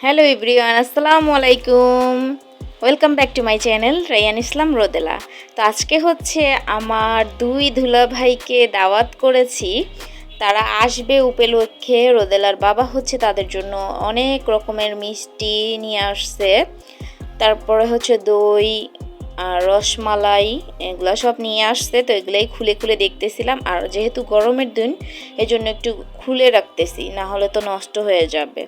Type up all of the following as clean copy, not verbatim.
Hello everyone, আসসালামু আলাইকুম। Welcome back to my channel Rayan Islam Rodela. তো আজকে হচ্ছে আমার দুই দুলাভাইকে দাওয়াত করেছি। তারা আসবে উপলক্ষে। রোদেলার বাবা হচ্ছে তাদের জন্য অনেক রকমের মিষ্টি নিয়ে আসছে। তারপরে হচ্ছে দই আর রসমালাই এগুলো সব নিয়ে আসছে। তো এগুলোই খুলে খুলে দেখতেছিলাম। আর যেহেতু গরমের দিন এজন্য একটু খুলে রাখতেছি, না হলে তো নষ্ট হয়ে যাবে।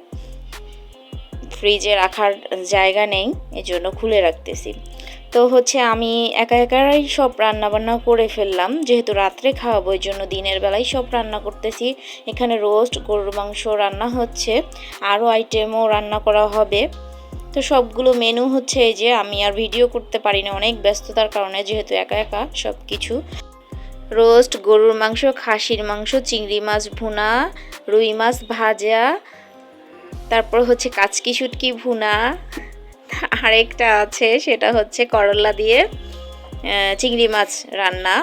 ফ্রিজে রাখার জায়গা নেই, এজন্য খুলে রাখতেছি। তো হচ্ছে আমি একা একাই সব রান্নাবান্না করে ফেললাম, যেহেতু রাত্রে খাওয়াবো এই জন্য দিনের বেলায় সব রান্না করতেছি। এখানে রোস্ট, গরুর মাংস রান্না হচ্ছে, আরও আইটেমও রান্না করা হবে। তো সবগুলো মেনু হচ্ছে এই যে, আমি আর ভিডিও করতে পারি না অনেক ব্যস্ততার কারণে, যেহেতু একা একা সব কিছু। রোস্ট, গরুর মাংস, খাসির মাংস, চিংড়ি মাছ ভুনা, রুই মাছ ভাজা, তারপর হচ্ছে কাচকি শুটকি ভুনা, আরেকটা আছে সেটা হচ্ছে করলা দিয়ে চিংড়ি মাছ রান্না।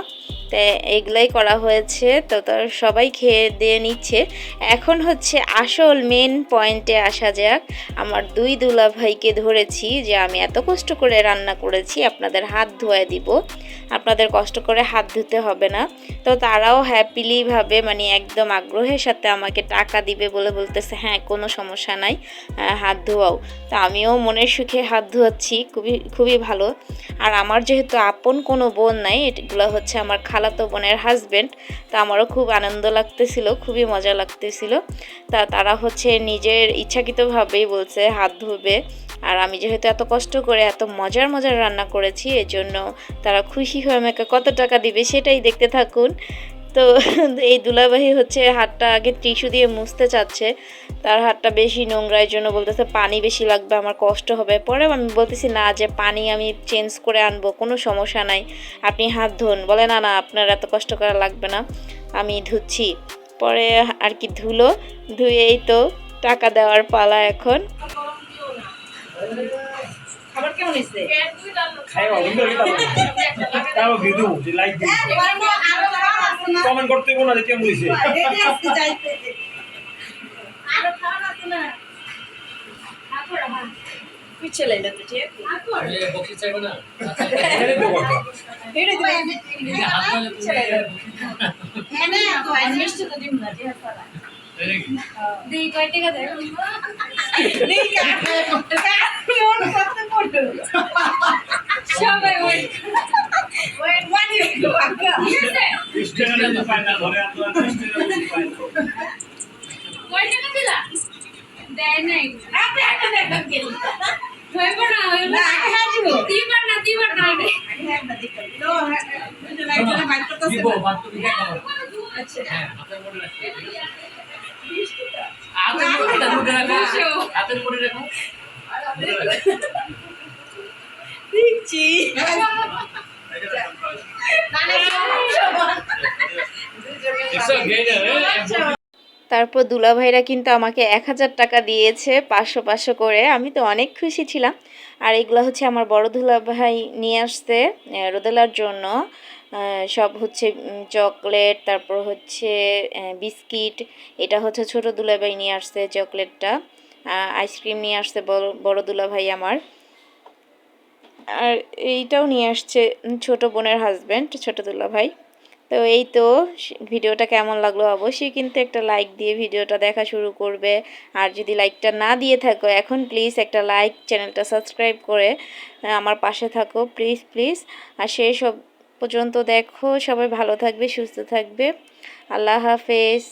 তো এগুলাই করা হয়েছে। তো তার সবাই খেয়ে দিয়ে নিচ্ছে। এখন হচ্ছে আসল মেন পয়েন্টে আসা যাক। আমার দুই দুলাভাইকে ধরেছি যে আমি এত কষ্ট করে রান্না করেছি, আপনাদের হাত ধুয়ে দিব, আপনাদের কষ্ট করে হাত ধুতে হবে না। তো তারাও হ্যাপিলিভাবে মানে একদম আগ্রহের সাথে আমাকে টাকা দিবে বলে বলতেছে হ্যাঁ কোনো সমস্যা নাই, হাত ধোয়াও। তো আমিও মনের সুখে হাত ধোয়াচ্ছি, খুবই খুবই ভালো। আর আমার যেহেতু আপন কোনো বোন নাই, এগুলো হচ্ছে আমার খালাতো বোনের হাজব্যান্ড। তা আমারও খুব আনন্দ লাগতেছিল, খুবই মজা লাগতেছিল। তা তারা হচ্ছে নিজের ইচ্ছাকৃতভাবেই বলছে হাত ধুবে। আর আমি যেহেতু এত কষ্ট করে এত মজার মজার রান্না করেছি, এজন্য তারা খুশি হয়ে আমাকে কত টাকা দিবে সেটাই দেখতে থাকুন। তো এই দুলাভাই হচ্ছে হাতটা আগে টিস্যু দিয়ে মুছতে চাচ্ছে, তার হাতটা বেশি নোংরা, এই জন্য বলতেছে পানি বেশি লাগবে, আমার কষ্ট হবে। পরে আমি বলতেছি না, যে পানি আমি চেঞ্জ করে আনবো, কোনো সমস্যা নাই, আপনি হাত ধুন। বলে না না, আপনার এত কষ্ট করা লাগবে না, আমি ধুচ্ছি। পরে আর কি ধুলো, ধুয়েই তো টাকা দেওয়ার পালা এখন। খাবার কেমন হয়েছে? কমেন্ট করতে বলো না কেমন হয়েছে। পিছলে এটা তো ঠিক ये बॉक्स चाहिए ना এখানে তো কথা এটা তো ये हाथ में এনে তো মিষ্টি তো দিম না ঠিক আছে দেই কয় টাকা দেয় দেই মন করতে পড়লো সবাই ওই ওয়ান ইউ স্টেশনে তো পায় না, ঘরে আপনারা স্টেশনে পায় না। কয় টাকা দিলা দেয় নাই আপনি একটা দেখবেন কি হইব না হইব না আগে হাজিব দিবার না আগে একটা দেখো তো লাইটটা বাইক করতে दीपो बात तो दिखा करो আচ্ছা हां हाथ में मोड़े रखो हाथ में मोड़े रखो हाथ में मोड़े रखो দেখছি इट्स अ गेटर তারপর দুলাভাইরা কিন্তু আমাকে 1000 টাকা দিয়েছে, 500 500 করে। আমি তো অনেক খুশি ছিলাম। আর এগুলো হচ্ছে আমার বড় দুলাভাই নিয়ে আসছে রোদেলার জন্য। সব হচ্ছে চকলেট, তারপর হচ্ছে বিস্কিট। এটা হচ্ছে ছোট দুলাভাই নিয়ে আসছে চকলেটটা। আইসক্রিম নিয়ে আসছে বড় দুলাভাই আমার। আর এইটাও নিয়ে আসছে ছোট বোনের হাজব্যান্ড, ছোট দুলাভাই। তো এই তো ভিডিওটা কেমন লাগলো অবশ্যই কিন্তু একটা লাইক দিয়ে ভিডিওটা দেখা শুরু করবে। আর যদি লাইকটা না দিয়ে থাকো এখন প্লিজ একটা লাইক, চ্যানেলটা সাবস্ক্রাইব করে আমার পাশে থাকো প্লিজ প্লিজ। আর সেই সব পর্যন্ত দেখো, সবাই ভালো থাকবে, সুস্থ থাকবে। আল্লাহ হাফেজ।